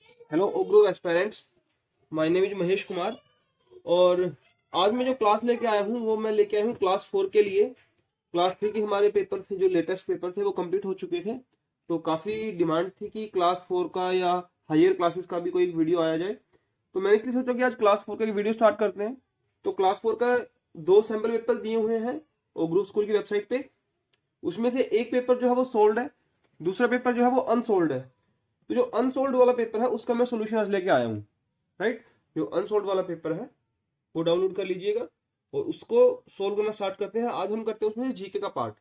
Hello Ogrow aspirants, my name is Mahesh Kumar. और आज मैं जो क्लास लेके आया हूँ वो मैं लेके आया हूँ क्लास 4 के लिए। क्लास 3 के हमारे पेपर थे, जो लेटेस्ट पेपर थे वो कंप्लीट हो चुके थे। तो काफ़ी डिमांड थी कि क्लास 4 का या हायर क्लासेस का भी कोई वीडियो आया जाए। तो मैंने इसलिए सोचा कि आज क्लास 4 का वीडियो स्टार्ट करते हैं। तो क्लास 4 का 2 सैम्पल पेपर दिए हुए हैं ओग्रो स्कूल की वेबसाइट पे। उसमें से एक पेपर जो है वो सोल्ड है, दूसरा पेपर जो है वो अनसोल्ड है। तो जो अनसोल्ड वाला पेपर है उसका मैं सोल्यूशन आज लेके आया हूँ। राइट, जो अनसोल्ड वाला पेपर है वो डाउनलोड कर लीजिएगा और उसको सोल्व करना स्टार्ट करते हैं। आज हम करते हैं उसमें जीके का पार्ट।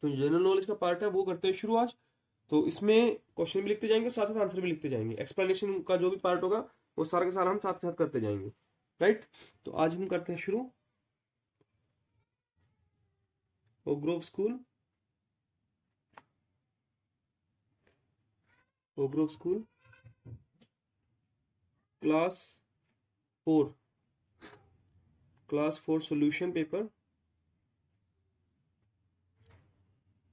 तो जनरल नॉलेज का पार्ट है वो करते हैं शुरू आज। तो इसमें क्वेश्चन भी लिखते जाएंगे, साथ साथ आंसर भी लिखते जाएंगे। एक्सप्लेनेशन का जो भी पार्ट होगा वो सारा का सारा हम साथ साथ करते जाएंगे। राइट, तो आज हम करते हैं शुरू। Ogrow school, Ogrow school class 4, class 4 solution paper.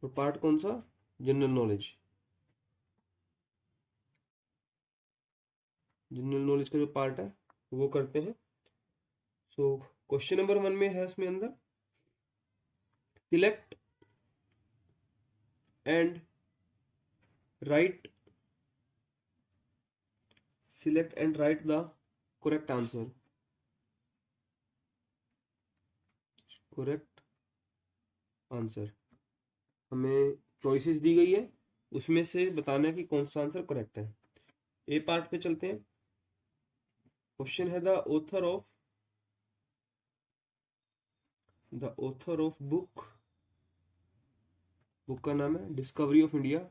और पार्ट कौन सा? General knowledge. जनरल नॉलेज का जो पार्ट है वो करते हैं। सो क्वेश्चन नंबर 1 में है उसमें अंदर select and right, select and right the correct answer. Correct answer, हमें चॉइसेस दी गई है, उसमें से बताना है कि कौन सा आंसर करेक्ट है। ए पार्ट पे चलते हैं। क्वेश्चन है the author of book. Book का नाम है discovery of India.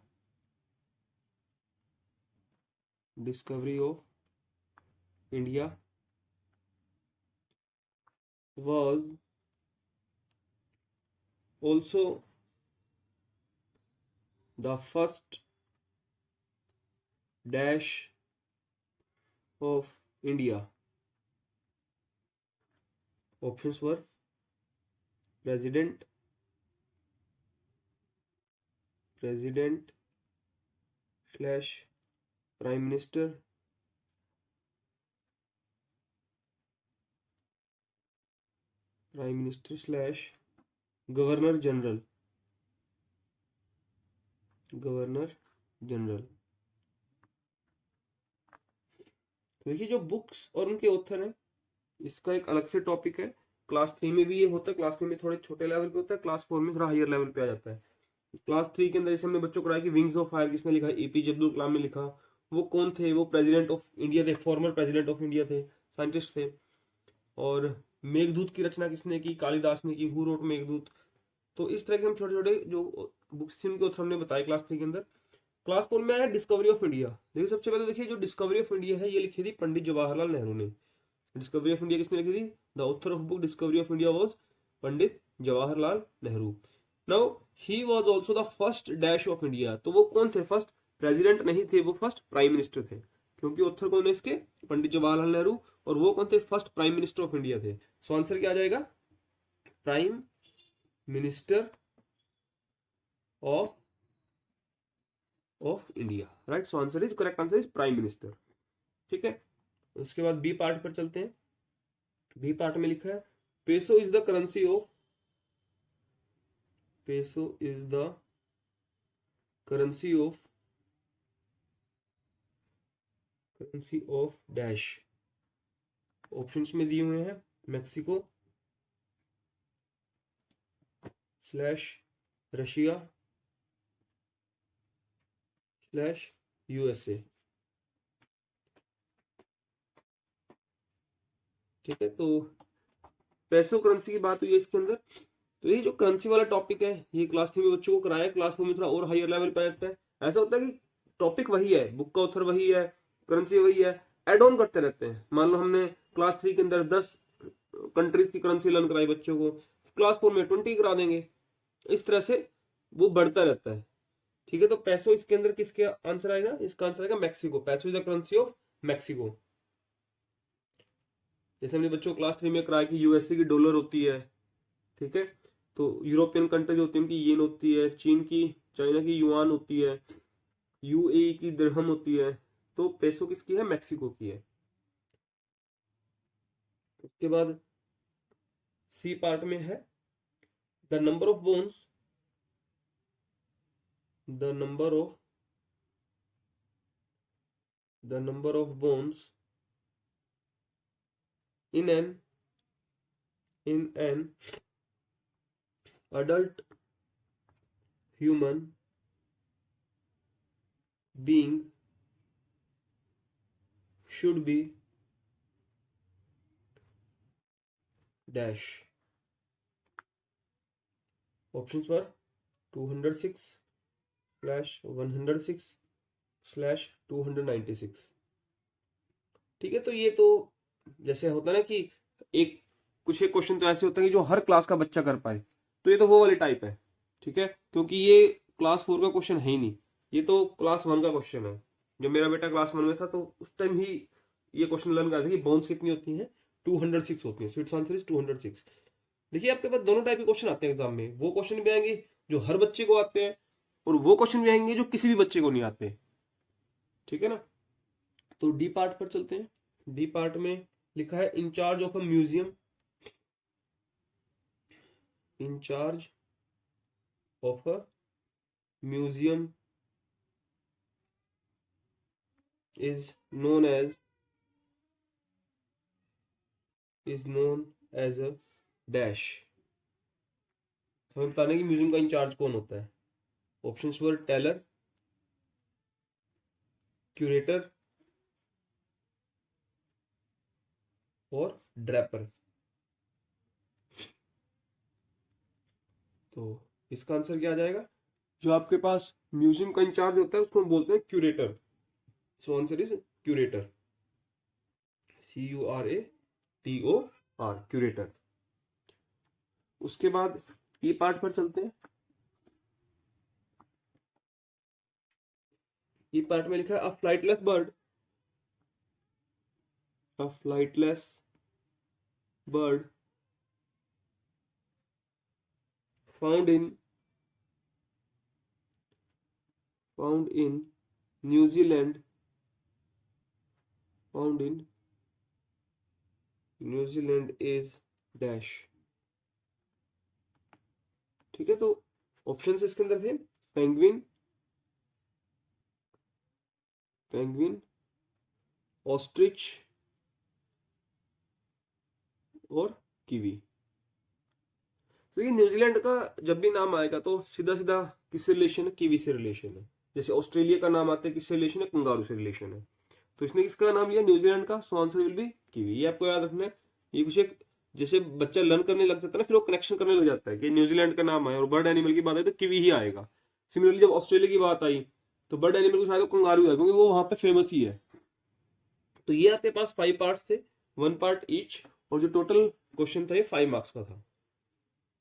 Discovery of India was also the first dash of India. Options were president, president slash prime minister, prime minister slash governor general, governor general. तो देखिए जो books और उनके author हैं इसका एक अलग से टॉपिक है। क्लास 3 में भी ये होता है, क्लास 3 में थोड़े छोटे लेवल पे होता है, क्लास 4 में थोड़ा हायर लेवल पे आ जाता है। क्लास 3 के अंदर जैसे हमने बच्चों को कराया कि विंग्स ऑफ फायर किसने लिखा, एपीजे अब्दुल कलाम ने लिखा। वो कौन थे? वो प्रेसिडेंट ऑफ इंडिया थे, फॉर्मर प्रेसिडेंट ऑफ इंडिया थे, साइंटिस्ट थे। और मेघदूत की रचना किसने की? कालिदास ने की। Who wrote Meghdoot. तो इस तरह के हम छोटे छोटे जो बुक्स थी उनके ऑथर हमने बताए क्लास 3 के अंदर। क्लास 4 में आया डिस्कवरी ऑफ इंडिया। देखिए सबसे पहले देखिए जो डिस्कवरी ऑफ इंडिया है ये लिखी थी पंडित जवाहरलाल नेहरू ने। डिस्कवरी ऑफ इंडिया किसने लिखी थी? The author of book discovery of India was Pandit Jawaharlal Nehru. Now he was also the first dash of India. तो वो कौन थे? फर्स्ट प्रेसिडेंट नहीं थे, वो फर्स्ट प्राइम मिनिस्टर थे। क्योंकि ऑथर कौन है इसके? पंडित जवाहरलाल नेहरू। और वो कौन थे? First prime minister of India थे। सो आंसर क्या आ जाएगा? Prime minister of India. Right, so answer is, correct answer is prime minister. ठीक है, उसके बाद बी पार्ट पर चलते हैं। बी पार्ट में लिखा है peso is the currency of, peso is the currency of, currency of dash. Options में दिए हुए हैं Mexico slash Russia slash USA. ठीक है, तो पैसो करेंसी की बात हुई है इसके अंदर। तो ये जो करेंसी वाला टॉपिक है ये क्लास 3 में बच्चों को कराया, क्लास 4 में थोड़ा और हायर लेवल पे आ जाता है। ऐसा होता है कि टॉपिक वही है, बुक का ऑथर वही है, करेंसी वही है, एड ऑन करते रहते हैं। मान लो हमने क्लास 3 के अंदर 10 कंट्रीज की करेंसी लर्न कराई बच्चों को, क्लास 4 में 20 करा देंगे। इस तरह से वो बढ़ता रहता है। ठीक है, तो पैसो इसके अंदर किसके आंसर आएगा? इसका आंसर आएगा मैक्सिको। पैसो is the currency of Mexico. जैसे हमने बच्चों को क्लास 3 में कराया कि यूएसए की डॉलर होती है। ठीक है, तो यूरोपियन कंट्रीज होती है उनकी येन होती है, चीन की, चाइना की युआन होती है, यूएई की दिरहम होती है, तो पेसो किसकी है, मैक्सिको की है। उसके बाद सी पार्ट में है the number of bones, the number of bones in an adult human being should be dash. Options were 206 slash 106 slash 296। ठीक है, तो ये तो जैसे होता है ना कि एक कुछ एक क्वेश्चन तो ऐसे होता है कि जो हर क्लास का बच्चा कर पाए, तो ये तो वो वाली टाइप है। ठीक है, क्योंकि ये क्लास 4 का क्वेश्चन है ही नहीं, ये तो क्लास 1 का क्वेश्चन है। जब मेरा बेटा क्लास 1 में था तो उस टाइम ही ये क्वेश्चन लर्न करा था कि बोन्स कितनी होती हैं, 206 होती हैं। So it's answer is 206। देखिए आपके पास दोनों टाइप के क्वेश्चन आते हैं एग्जाम में, वो क्वेश्चन भी आएंगे जो हर बच्चे को आते हैं, और वो क्वेश्चन भी आएंगे जो किसी भी बच्चे को नहीं आते। ठीक है ना, तो डी पार्ट पर चलते हैं। डी पार्ट में लिखा है incharge of a museum, incharge of a museum is known as a dash। हमें बताना है कि म्यूजियम का इंचार्ज कौन होता है। ऑप्शंस वर टेलर, क्यूरेटर और ड्रैपर। तो इसका आंसर क्या आ जाएगा, जो आपके पास म्यूजियम का इंचार्ज होता है उसको हम बोलते हैं curator. So answer is curator, CURATOR, curator. उसके बाद ई पार्ट पर चलते हैं। ई पार्ट में लिखा है a flightless bird, a flightless bird found in New Zealand, found in New Zealand is dash। ठीक है, तो ऑप्शंस इसके अंदर थे पेंगुइन, पेंगुइन, ऑस्ट्रिच और कीवी। तो ये न्यूजीलैंड का जब भी नाम आएगा तो सीधा सीधा किससे रिलेशन है, कीवी से रिलेशन है। जैसे ऑस्ट्रेलिया का नाम आता है किससे रिलेशन है, कंगारू से रिलेशन है। तो इसने किसका नाम लिया, न्यूजीलैंड का। So answer will be kiwi. ये आपको याद रखना है। ये कुछ एक जैसे बच्चा लर्न करने लग जाता है ना, फिर वो कनेक्शन करने लग जाता है कि न्यूजीलैंड का नाम आया और बर्ड एनिमल की बात आई तो कीवी ही आएगा। सिमिलरली जब ऑस्ट्रेलिया की बात आई तो बर्ड एनिमल कुछ आया तो कंगारू आएगा, क्योंकि वो वहां पे फेमस ही है। तो ये आपके पास 5 पार्ट्स थे, 1 पार्ट ईच, और जो टोटल क्वेश्चन था ये 5 मार्क्स का था।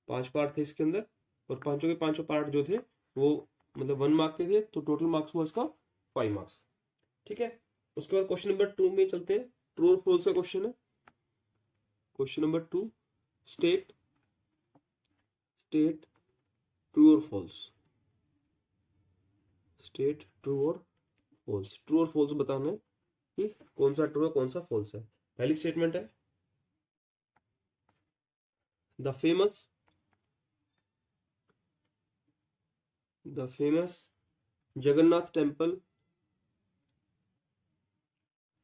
5 पार्ट थे इसके अंदर, और पांचों के पांचों पार्ट जो थे वो मतलब 1 मार्क के थे, तो टोटल मार्क्स हुआ इसका 5 मार्क्स। ठीक है, उसके बाद क्वेश्चन नंबर 2 में चलते हैं। ट्रू और फॉल्स का क्वेश्चन है। Question number 2, state state true और फॉल्स, स्टेट ट्रू और फॉल्स। ट्रू और फॉल्स बताना है कि कौन सा ट्रू है कौन सा फॉल्स है। पहली स्टेटमेंट है the famous Jagannath temple,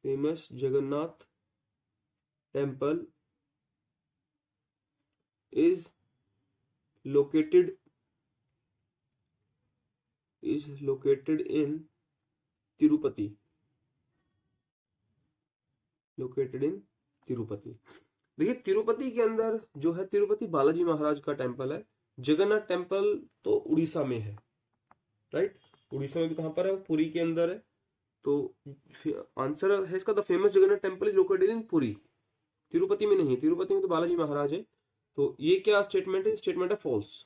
famous Jagannath temple is located in Tirupati, located in Tirupati. देखिए तिरुपति के अंदर जो है तिरुपति बालाजी महाराज का टेम्पल है। जगन्नाथ टेम्पल तो उड़ीसा में है, राइट। उड़ीसा में भी कहां पर है, वो पुरी के अंदर है। तो आंसर है इसका the famous Jagannath temple is located in Puri, Tirupati में नहीं। तिरुपति में तो बालाजी महाराज है। तो ये क्या स्टेटमेंट है, स्टेटमेंट है फॉल्स।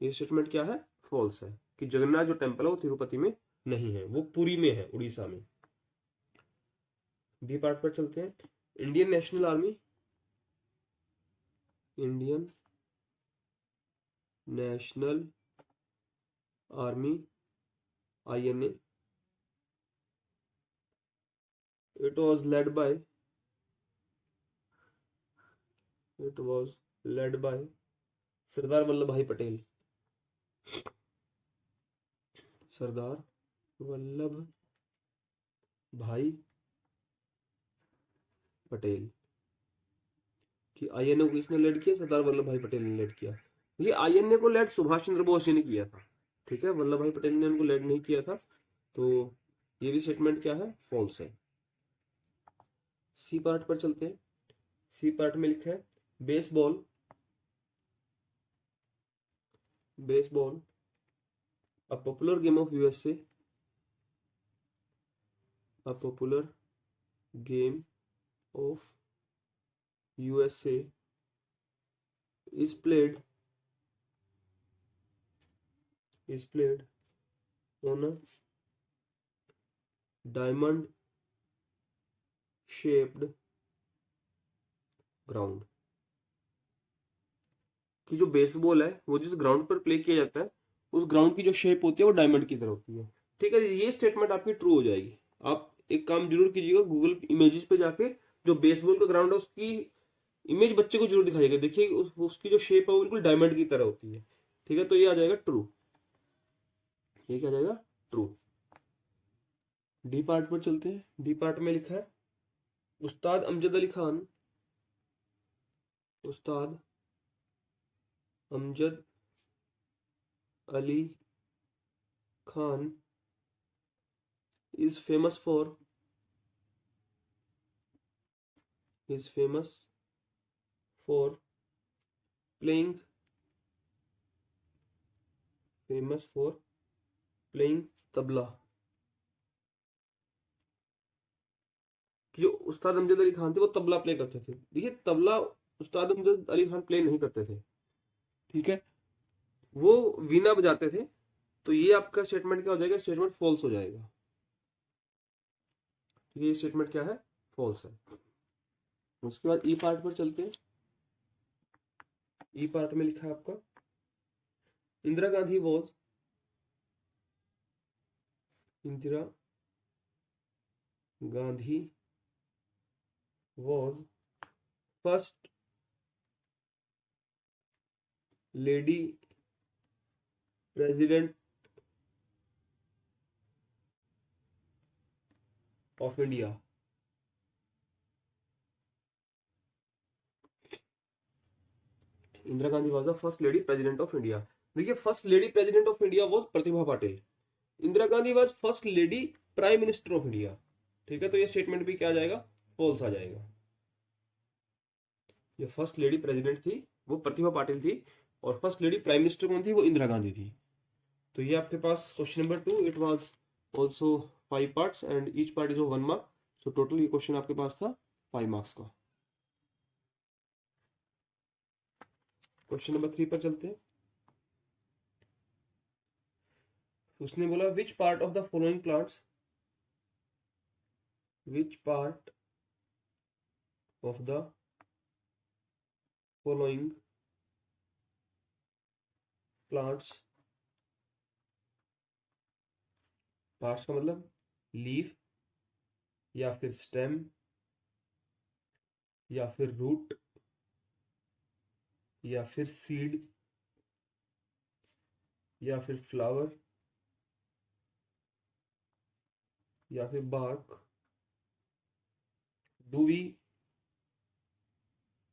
ये स्टेटमेंट क्या है, फॉल्स है, कि जगन्नाथ जो टेम्पल है वो तिरुपति में नहीं है, वो पुरी में है, उड़ीसा में। बी पार्ट पर चलते हैं। Indian national army, Indian national army INA It was led by it was led by Sardar Vallabh भाई पटेल। सरदार वल्लभ भाई पटेल कि आईएनए को किसने लीड किया? सरदार वल्लभ भाई पटेल ने लीड किया। ये आईएनए को लीड सुभाष चंद्र बोस जी ने किया था, ठीक है, वल्लभ भाई पटेल ने उनको लीड नहीं किया था। तो ये भी स्टेटमेंट क्या है? फॉल्स है। सी पार्ट पर चलते हैं। सी पार्ट में लिखा है baseball a popular game of USA, a popular game of USA is played on a diamond shaped ground. कि जो बेसबॉल है वो जिस ग्राउंड पर प्ले किया जाता है उस ग्राउंड की जो शेप होती है वो डायमंड की तरह होती है, ठीक है। ये स्टेटमेंट आपकी ट्रू हो जाएगी। आप एक काम जरूर कीजिएगा, गूगल इमेजेस पे जाके जो बेसबॉल का ग्राउंड है उसकी इमेज बच्चे को जरूर दिखाइएगा, देखिए उसकी जो शेप है वो बिल्कुल डायमंड की तरह होती है, ठीक है। तो ये आ जाएगा ट्रू, ये क्या आ जाएगा? ट्रू। डी पार्ट पर चलते हैं। डी पार्ट में लिखा है उस्ताद अमजद अली खान, उस्ताद Amjad Ali Khan is famous for playing tabla. कि जो उस्ताद अमजद अली खान थे वो तबला प्ले करते थे। देखिए तबला उस्ताद अमजद अली खान प्ले नहीं करते थे, ठीक है, वो वीणा बजाते थे। तो ये आपका स्टेटमेंट क्या हो जाएगा? स्टेटमेंट फॉल्स हो जाएगा। ये स्टेटमेंट क्या है? फॉल्स है। उसके बाद ई पार्ट पर चलते हैं। ई पार्ट में लिखा है आपका Indira Gandhi was first lady president of India. Indira Gandhi was the first lady president of India. देखिए first lady president of India was Pratibha Patil. Indira Gandhi was first lady prime minister of India, ठीक है। तो ये स्टेटमेंट भी क्या आ जाएगा? फॉल्स आ जाएगा। जो फर्स्ट लेडी प्रेसिडेंट थी वो प्रतिभा पाटिल थी और फर्स्ट लेडी प्राइम मिनिस्टर कौन थी? वो इंदिरा गांधी थी। तो ये आपके पास question number 2। It was also 5 parts and each part is 1 mark. So total ये क्वेश्चन आपके पास था 5 मार्क्स का। क्वेश्चन नंबर 3 पर चलते हैं। उसने बोला which part of the following plants parts का मतलब लीफ या फिर स्टेम या फिर रूट या फिर सीड या फिर फ्लावर या फिर bark do we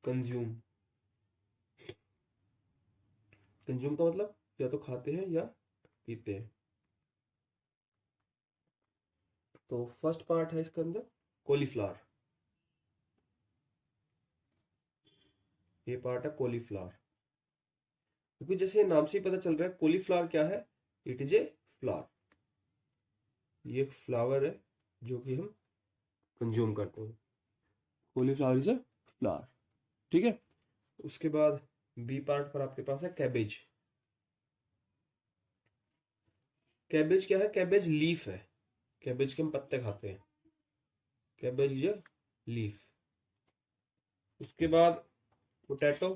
consume. Consume का मतलब या तो खाते हैं या पीते हैं। तो फर्स्ट पार्ट है इसके अंदर कॉलीफ्लावर, ये पार्ट है कॉलीफ्लावर। क्योंकि जैसे नाम से ही पता चल रहा है कॉलीफ्लावर क्या है? It is a flower. ये एक फ्लावर है जो कि हम कंज्यूम करते हैं। कॉलीफ्लावर इज ए फ्लावर, ठीक है। उसके बाद बी पार्ट पर आपके पास है कैबेज। कैबेज क्या है? कैबेज लीफ है। कैबेज के हम पत्ते खाते हैं। Cabbage is a leaf. उसके बाद पोटैटो।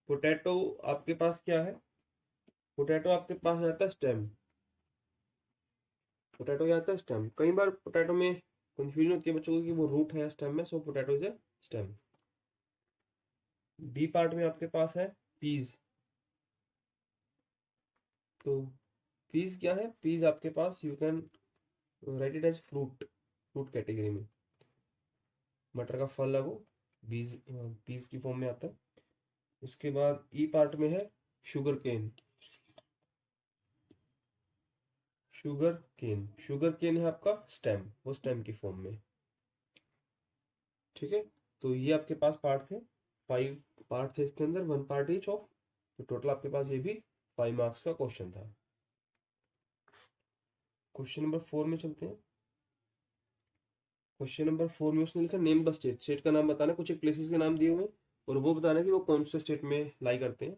पोटैटो आपके पास क्या है? पोटैटो आपके पास रहता है स्टेम। पोटैटो क्या आता है? स्टेम। कई बार पोटैटो में कंफ्यूजन होती है बच्चों को कि वो रूट है या स्टेम है, so potato is a stem. B part में आपके पास है पीज। तो पीज क्या है? पीज आपके पास you can write it as fruit, fruit category में। मटर का फल है वो, बीज पीज की फॉर्म में आता है। उसके बाद ई पार्ट में है sugarcane. Sugarcane, sugarcane है आपका स्टेम, वो स्टेम की फॉर्म में। ठीक है, तो ये आपके पास पार्ट थे, 5 पार्ट थे इसके अंदर, 1 पार्ट ईच ऑफ। तो टोटल आपके पास ये भी 5 मार्क्स का क्वेश्चन था। क्वेश्चन नंबर 4 में चलते हैं। क्वेश्चन नंबर 4 में उसने लिखा नेम द स्टेट। स्टेट का नाम बताना, कुछ एक प्लेसेस के नाम दिए हुए और वो बताना कि वो कौन से स्टेट में लाई करते हैं।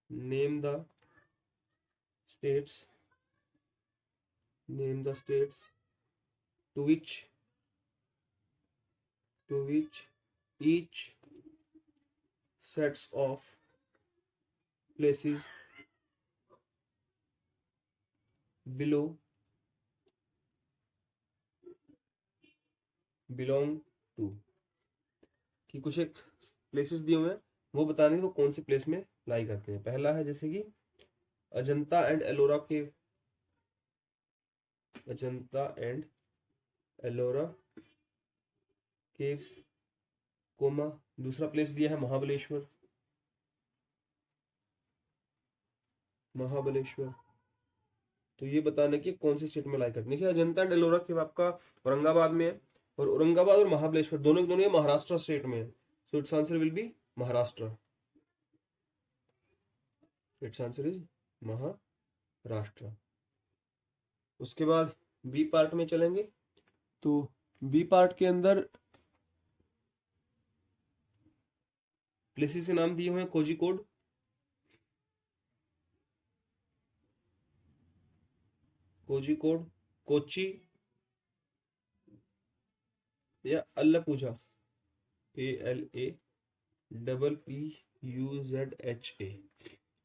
Name the states, name the states to which each sets of places below belong to। कि कुछ एक प्लेसेस दिए हुए हैं, वो बताने वो कौन से प्लेस में लाई करते हैं। पहला है जैसे कि Ajanta and Ellora cave, Ajanta and Ellora caves, comma. दूसरा प्लेस दिया है महाबलेश्वर, महाबलेश्वर। तो ये बताना कि कौन सी स्टेट में लाई करते हैं। देखिए अजंता एंड एलोरा केव आपका औरंगाबाद में है, और औरंगाबाद और महाबलेश्वर दोनों के दोनों ये महाराष्ट्र स्टेट में है। So it's answer will be Maharashtra. It's answer is Maharashtra. उसके बाद बी पार्ट में चलेंगे। तो बी पार्ट के अंदर प्लेसेस के नाम दिए हुए हैं कोझिकोड, कोझिकोड, कोची या अल्लापूझा, ALAPPUZHA।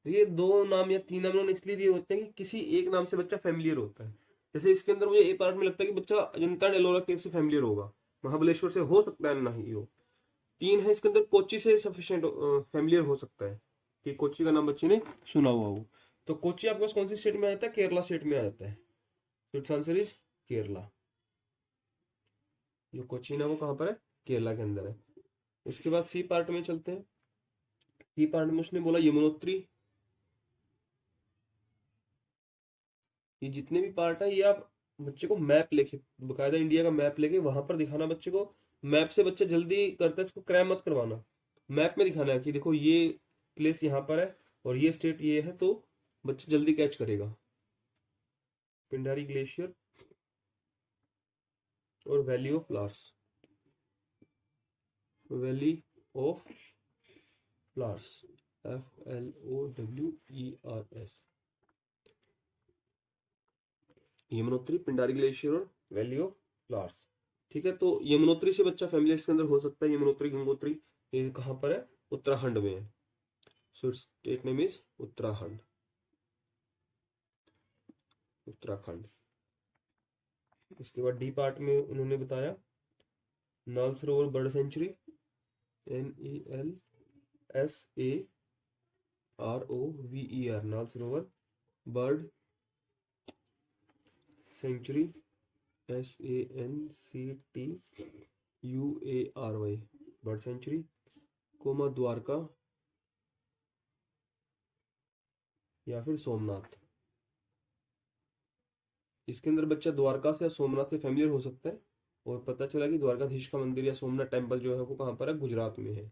ये दो नाम या 3 नाम उन्होंने इसलिए दिए होते हैं कि किसी एक नाम से बच्चा फेमिलियर होता है। जैसे इसके अंदर मुझे ए पार्ट में लगता है कि बच्चा अजंता एलोरा केव से फेमिलियर होगा, महाबलेश्वर से हो सकता है नहीं हो। 3 है इसके अंदर कोची से सफिशिएंट फेमिलियर हो सकता है कि कोची का नाम बच्चे ने सुना हुआ हो। तो कोची आपके पास कौन सी स्टेट में आ जाता है? केरला स्टेट में आ जाता है। It's answer is Kerala. जो कोचीन है वो कहाँ पर है? केरला के अंदर है। उसके बाद सी पार्ट में चलते हैं। सी पार्ट में उसने बोला यमुनोत्री। ये जितने भी पार्ट है ये आप बच्चे को मैप लेके, बकायदा इंडिया का मैप लेके वहां पर दिखाना बच्चे को। मैप से बच्चा जल्दी करता है, इसको क्रैम मत करवाना। मैप में दिखाना है कि देखो ये प्लेस यहाँ पर है और ये स्टेट ये है, तो बच्चा जल्दी कैच करेगा। पिंडारी ग्लेशियर और valley of flowers, valley of flowers, FLOWERS। Yamunotri, Pindari glacier और वैली ऑफ फ्लावर्स। ठीक है, तो यमुनोत्री से बच्चा फैमिली इसके अंदर हो सकता है। यमुनोत्री, गंगोत्री, ये कहाँ पर है? उत्तराखंड में है। So state name is Uttarakhand, Uttarakhand. उसके बाद डी पार्ट में उन्होंने बताया नाल Sarovar bird century, NELSAROVER, Nal Sarovar bird sanctuary, SANCTUARY, bird sanctuary, comma Dwarka या फिर सोमनाथ। इसके अंदर बच्चा द्वारका से या सोमनाथ से फेमिलियर हो सकता है, और पता चला कि द्वारकाधीश का मंदिर या सोमनाथ टेम्पल जो है वो कहाँ पर है? गुजरात में है।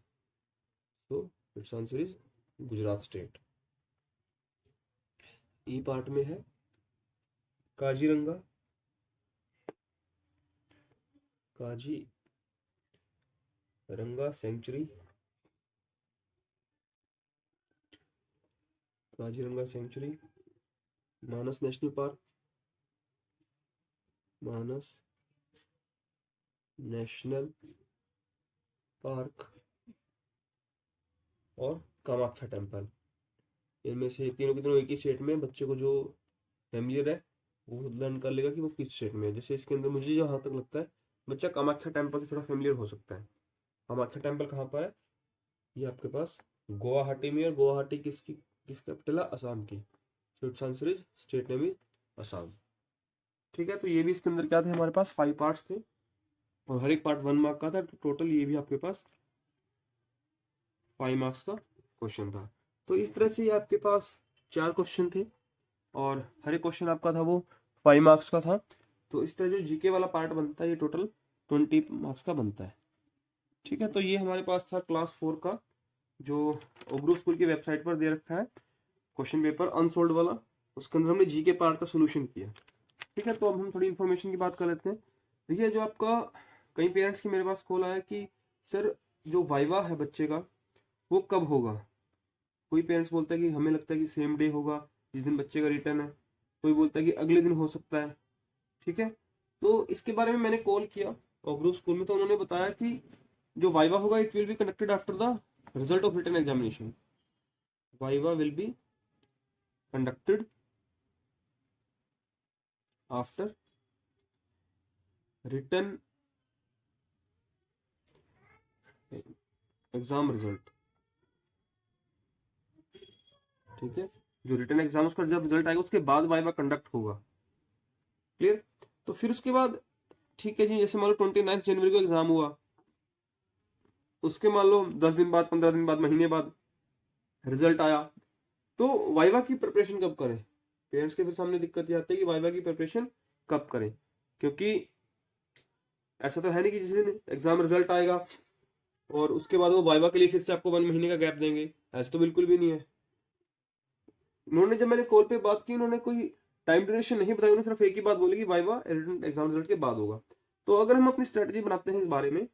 तो it's answer is Gujarat state. E part में है काजीरंगा, काजीरंगा सेंचुरी, काजीरंगा सेंचुरी, मानस नेशनल पार्क, मानस नेशनल पार्क और कामाख्या टेम्पल। इनमें से तीनों के तीनों एक ही स्टेट में बच्चे को जो फेमिलियर है वो लर्न कर लेगा कि वो किस स्टेट में है। जैसे इसके अंदर मुझे जहाँ तक लगता है बच्चा कामाख्या टेम्पल से थोड़ा फेमिलियर हो सकता है। कामाख्या टेम्पल कहाँ पर है? ये आपके पास गुवाहाटी में, और गुवाहाटी किस कैपिटल है? असम की। So it's answer is state name is Assam. ठीक है, तो ये भी इसके अंदर क्या थे, हमारे पास 5 पार्ट्स थे और हर एक पार्ट 1 मार्क का था। तो टोटल ये भी आपके पास 5 मार्क्स का क्वेश्चन था। तो इस तरह से ये आपके पास 4 क्वेश्चन थे और हर एक क्वेश्चन आपका था वो 5 मार्क्स का था। तो इस तरह जो जीके वाला पार्ट बनता है ये टोटल 20 मार्क्स का बनता है। ठीक है, तो ये हमारे पास था क्लास 4 का, जो ओब्रो स्कूल की वेबसाइट पर दे रखा है क्वेश्चन पेपर अनसोल्ड वाला। उसके अंदर हमने जीके पार्ट का सोल्यूशन किया। ठीक है, तो अब हम थोड़ी इन्फॉर्मेशन की बात कर लेते हैं। देखिए, जो आपका कई पेरेंट्स की मेरे पास कॉल आया कि सर जो वाइवा है बच्चे का वो कब होगा। कोई पेरेंट्स बोलता है कि हमें लगता है कि सेम डे होगा जिस दिन बच्चे का रिटर्न है, कोई बोलता है कि अगले दिन हो सकता है। ठीक है, तो इसके बारे में मैंने कॉल किया ओब्रो स्कूल में, तो उन्होंने बताया कि जो वाइवा होगा it will be conducted after the result of written examination. Viva will be conducted after written exam result. ठीक है, जो रिटन एग्जाम उसका जब रिजल्ट आएगा उसके बाद वाइवा कंडक्ट होगा। क्लियर? तो फिर उसके बाद ठीक है जी, जैसे मान लो 29 जनवरी को एग्जाम हुआ, उसके मान लो 10 दिन बाद, 15 दिन बाद, महीने बाद रिजल्ट आया, तो वाइवा की प्रिपरेशन कब करें? पेरेंट्स के फिर सामने दिक्कत ये आती है कि वाइवा की प्रिपरेशन कब करें, क्योंकि ऐसा तो है नहीं कि जिस दिन एग्जाम रिजल्ट आएगा और उसके बाद वो वाइवा के लिए फिर से आपको 1 महीने का गैप देंगे। ऐसा तो बिल्कुल भी नहीं है। उन्होंने जब मैंने कॉल पे बात की, उन्होंने कोई टाइम ड्यूरेशन नहीं बताई, उन्होंने सिर्फ एक ही बात बोली कि वाइवा एग्जाम रिजल्ट के बाद होगा। तो अगर हम अपनी स्ट्रेटजी बनाते हैं इस बारे में,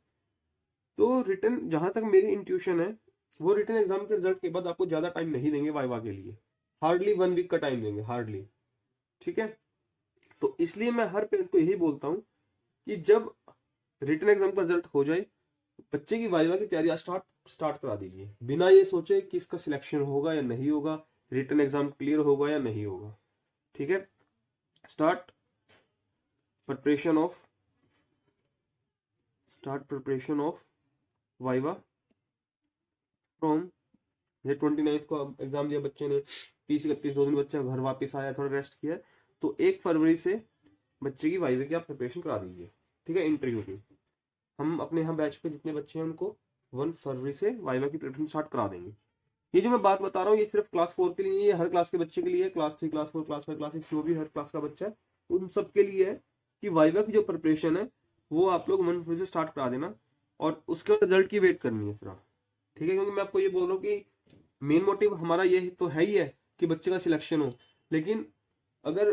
तो रिटर्न, जहां तक मेरी इंट्यूशन है, वो रिटर्न एग्जाम के रिजल्ट के बाद आपको ज्यादा टाइम नहीं देंगे वाइवा के लिए। हार्डली 1 वीक का टाइम देंगे, हार्डली। ठीक है, तो इसलिए मैं हर पेरेंट को यही बोलता हूँ कि जब रिटर्न एग्जाम का रिजल्ट हो जाए, बच्चे की वाइवा की तैयारी स्टार्ट करा दीजिए, बिना ये सोचे कि इसका सिलेक्शन होगा या नहीं होगा, रिटर्न एग्जाम क्लियर होगा या नहीं होगा। ठीक है, start preparation of viva from, ये 29 को एग्जाम दिया बच्चे ने, 30-31 2 दिन बच्चा घर वापस आया, थोड़ा रेस्ट किया, तो 1 फरवरी से बच्चे की वाइवा की आप प्रिपरेशन करा दीजिए। ठीक है, इंटरव्यू की हम अपने यहाँ बैच पे जितने बच्चे हैं उनको 1 फरवरी से वाइवा की प्रिपरेशन स्टार्ट करा देंगे। ये जो मैं बात बता रहा हूँ ये सिर्फ क्लास 4 के लिए नहीं है, हर क्लास के बच्चे के लिए है। क्लास 3, क्लास 4, क्लास 5, क्लास 6, जो भी हर क्लास का बच्चा है उन सब के लिए है कि वाइवा की जो प्रिपरेशन है वो आप लोग 1 फरवरी से स्टार्ट करा देना और उसके बाद रिजल्ट की वेट करनी है सिर्फ। ठीक है, क्योंकि मैं आपको ये बोल रहा हूँ कि मेन मोटिव हमारा ये तो है ही है कि बच्चे का सिलेक्शन हो, लेकिन अगर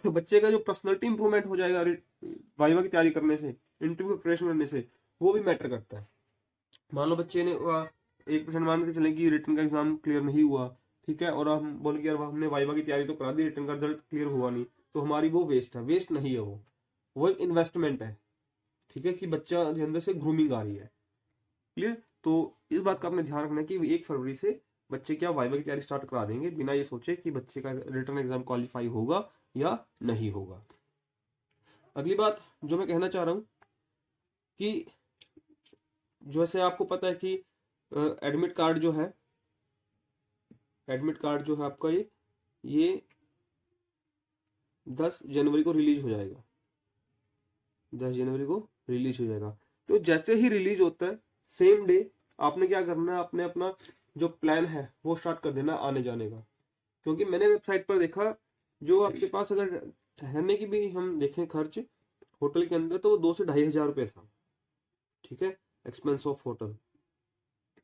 बच्चे का जो पर्सनैलिटी इंप्रूवमेंट हो जाएगा वाइवा की तैयारी करने से, इंटरव्यू प्रिपरेशन करने से, वो भी मैटर करता है। मान लो बच्चे ने 1% मान के चले कि रिटर्न का एग्जाम क्लियर नहीं हुआ, ठीक है, और हम बोले कि यार हमने वाइवा की तैयारी तो करा दी, रिटर्न का रिजल्ट क्लियर हुआ नहीं, तो हमारी वो वेस्ट है। वेस्ट नहीं है, वो एक इन्वेस्टमेंट है। ठीक है, कि बच्चा के अंदर से ग्रूमिंग आ रही है। क्लियर? तो इस बात का आपने ध्यान रखना है कि 1 फरवरी से बच्चे क्या वाइवा की तैयारी स्टार्ट करा देंगे, बिना ये सोचे कि बच्चे का रिटर्न एग्जाम क्वालिफाई होगा या नहीं होगा। अगली बात जो मैं कहना चाह रहा हूँ कि जैसे आपको पता है कि एडमिट कार्ड जो है, आपका ये 10 जनवरी को रिलीज हो जाएगा। 10 जनवरी को रिलीज हो जाएगा। तो जैसे ही रिलीज होता है सेम डे आपने क्या करना है, आपने अपना जो प्लान है वो स्टार्ट कर देना आने जाने का। क्योंकि मैंने वेबसाइट पर देखा, जो आपके पास अगर ठहरने की भी हम देखें खर्च होटल के अंदर, तो 2 से 2,500 रुपये था। ठीक है, expense of hotel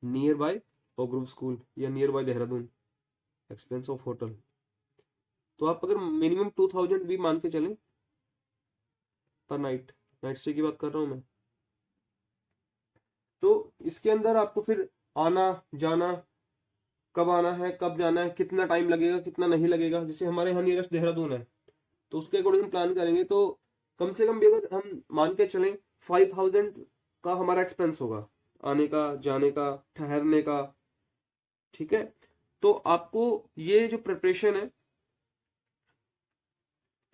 near by Ogrow school या near by Dehradun, expense of hotel. तो आप अगर मिनिमम 2000 भी मान के चलें पर नाइट, नाइट स्टे की बात कर रहा हूं मैं, तो इसके अंदर आपको फिर आना जाना, कब आना है कब जाना है, कितना टाइम लगेगा कितना नहीं लगेगा, जैसे हमारे यहाँ नियरेस्ट देहरादून है तो उसके अकॉर्डिंग प्लान करेंगे, तो कम से कम भी अगर हम मान के चलें 5000 का हमारा एक्सपेंस होगा, आने का, जाने का, ठहरने का। ठीक है, तो आपको ये जो प्रिपरेशन है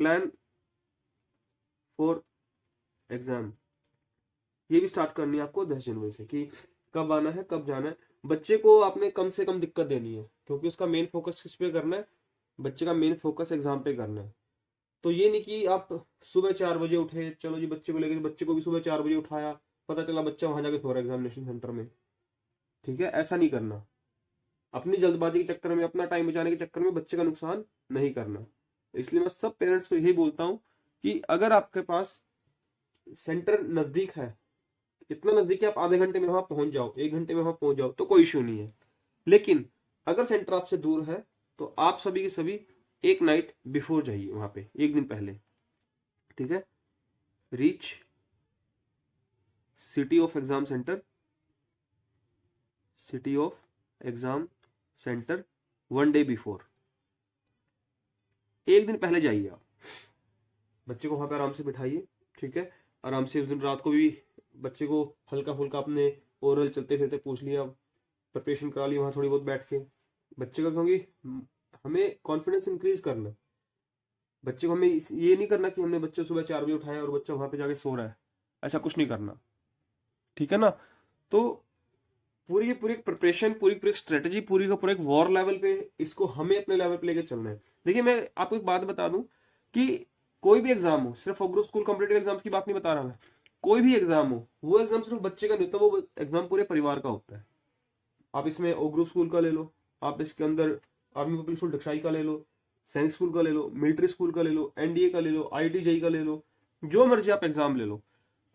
प्लान फॉर एग्जाम, ये भी स्टार्ट करनी है आपको 10 जनवरी से कि कब आना है, कब जाना है। बच्चे को आपने कम से कम दिक्कत देनी है, क्योंकि उसका मेन फोकस किस पे करना है, बच्चे का मेन फोकस एग्जाम पे करना है। तो ये नहीं कि आप सुबह 4 बजे उठे, चलो जी बच्चे को लेकर, बच्चे को भी सुबह 4 बजे उठाया, पता चला बच्चा वहां जाके सो रहा है एग्जामिनेशन सेंटर में। ठीक है, ऐसा नहीं करना। अपनी जल्दबाजी के चक्कर में, अपना टाइम बचाने के चक्कर में बच्चे का नुकसान नहीं करना। इसलिए मैं सब पेरेंट्स को यही बोलता हूँ कि अगर आपके पास सेंटर नजदीक है, इतना नजदीक है आप आधे घंटे में वहां पहुंच जाओ, 1 घंटे में वहां पहुंच जाओ, तो कोई इश्यू नहीं है। लेकिन अगर सेंटर आपसे दूर है तो आप सभी के सभी एक नाइट बिफोर जाइए वहां पे, एक दिन पहले। ठीक है, reach city of exam centre, city of exam centre 1 day before, एक दिन पहले जाइए आप, बच्चे को वहां पे आराम से बिठाइए। ठीक है, आराम से उस दिन रात को भी बच्चे को हल्का फुल्का अपने ओरल चलते फिरते पूछ लिया, प्रिपरेशन करा ली वहां थोड़ी बहुत बैठ के बच्चे का, क्योंकि हमें कॉन्फिडेंस इंक्रीज करना है बच्चे को। हमें ये नहीं करना कि हमने बच्चे सुबह 4 बजे उठाया और बच्चा वहां पे जाके सो रहा है, ऐसा कुछ नहीं करना। ठीक है ना, तो पूरी प्रिपरेशन, पूरी स्ट्रेटेजी, पूरी का पूरा एक वॉर लेवल पे इसको हमें अपने लेवल पे लेके चलना है। देखिए मैं आपको एक बात बता दूं कि कोई भी एग्जाम हो, सिर्फ ओग्रो स्कूल कॉम्पिटिटिव एग्जाम्स की बात नहीं बता रहा मैं, कोई भी एग्जाम हो, वो एग्जाम सिर्फ बच्चे का नहीं होता, वो एग्जाम पूरे परिवार का होता है। आप इसमें ओग्रो स्कूल का ले लो, आप इसके अंदर आर्मी पब्लिक स्कूल डक्साई का ले लो, सैनिक स्कूल का ले लो, मिलिट्री स्कूल का ले लो, एनडीए का ले लो, आईआईटी का ले लो, जो मर्जी आप एग्जाम ले लो।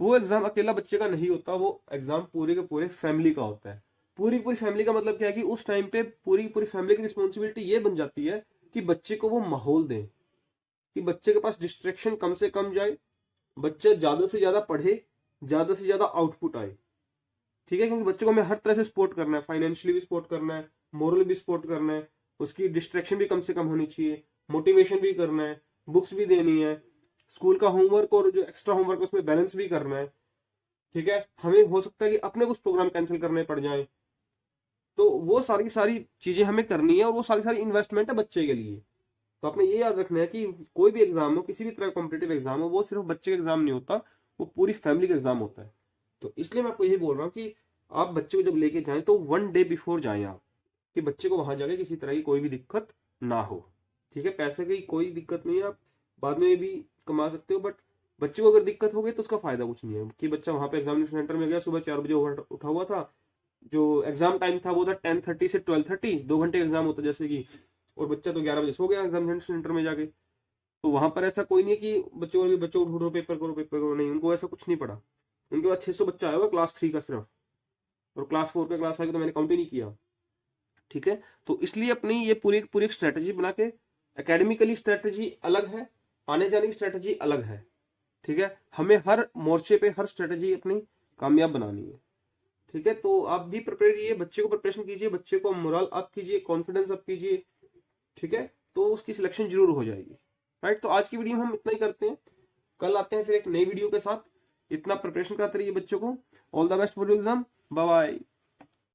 वो एग्जाम अकेला बच्चे का नहीं होता, वो एग्जाम पूरे के पूरे फैमिली का होता है। पूरी फैमिली का मतलब क्या है कि उस टाइम पे पूरी फैमिली की रिस्पॉन्सिबिलिटी ये बन जाती है कि बच्चे को वो माहौल दें, कि बच्चे के पास डिस्ट्रैक्शन कम से कम जाए, बच्चा ज्यादा से ज्यादा पढ़े, ज्यादा से ज्यादा आउटपुट आए। ठीक है, क्योंकि बच्चे को हमें हर तरह से सपोर्ट करना है, फाइनेंशियली भी सपोर्ट करना है, मोरली भी सपोर्ट करना है, उसकी डिस्ट्रैक्शन भी कम से कम होनी चाहिए, मोटिवेशन भी करना है, बुक्स भी देनी है, स्कूल का होमवर्क और जो एक्स्ट्रा होमवर्क उसमें बैलेंस भी करना है। ठीक है, हमें हो सकता है कि अपने कुछ प्रोग्राम कैंसिल करने पड़ जाए, तो वो सारी चीजें हमें करनी है, और वो सारी इन्वेस्टमेंट है बच्चे के लिए। तो आपने ये याद रखना है कि कोई भी एग्जाम हो, किसी भी तरह का कॉम्पिटेटिव एग्जाम हो, वो सिर्फ बच्चे का एग्जाम नहीं होता, वो पूरी फैमिली का एग्जाम होता है। तो इसलिए मैं आपको यही बोल रहा हूँ कि आप बच्चे को जब लेके जाएं तो 1 डे बिफोर जाएं आप, कि बच्चे को वहां जाके किसी तरह की कोई भी दिक्कत ना हो। ठीक है, पैसे की कोई दिक्कत नहीं है, आप बाद में भी कमा सकते हो, बट बच्चे को अगर दिक्कत हो गई तो उसका फायदा कुछ नहीं है। कि बच्चा वहां पे एग्जामिनेशन सेंटर में गया, सुबह 4 बजे उठा हुआ था, जो एग्जाम टाइम था वो था 10:30 से 12:30, 2 घंटे एग्जाम होता जैसे कि, और बच्चा तो 11 बजे सो गया एग्जामिनेशन सेंटर में जाके। तो वहां पर ऐसा कोई नहीं है कि बच्चों उठो पेपर करो, नहीं, उनको ऐसा कुछ नहीं पड़ा। उनके पास 600 बच्चा आया हुआ क्लास 3 का सिर्फ, और क्लास 4 का क्लास 5 का तो मैंने काउंट ही नहीं किया। ठीक है, तो इसलिए अपनी ये पूरी स्ट्रेटेजी बना के, एकेडमिकली स्ट्रेटेजी अलग है, आने जाने की स्ट्रेटेजी अलग है। ठीक है, हमें हर मोर्चे पे हर स्ट्रेटेजी अपनी कामयाब बनानी है। ठीक है, तो आप भी प्रिपेयर रहिए, बच्चे को प्रिपरेशन कीजिए, बच्चे को मोरल अप कीजिए, कॉन्फिडेंस अप कीजिए। ठीक है, तो उसकी सिलेक्शन जरूर हो जाएगी। राइट, तो आज की वीडियो में हम इतना ही करते हैं, कल आते हैं फिर एक नई वीडियो के साथ। इतना प्रिपरेशन कराते रहिए बच्चों को। All the best for exam, bye bye.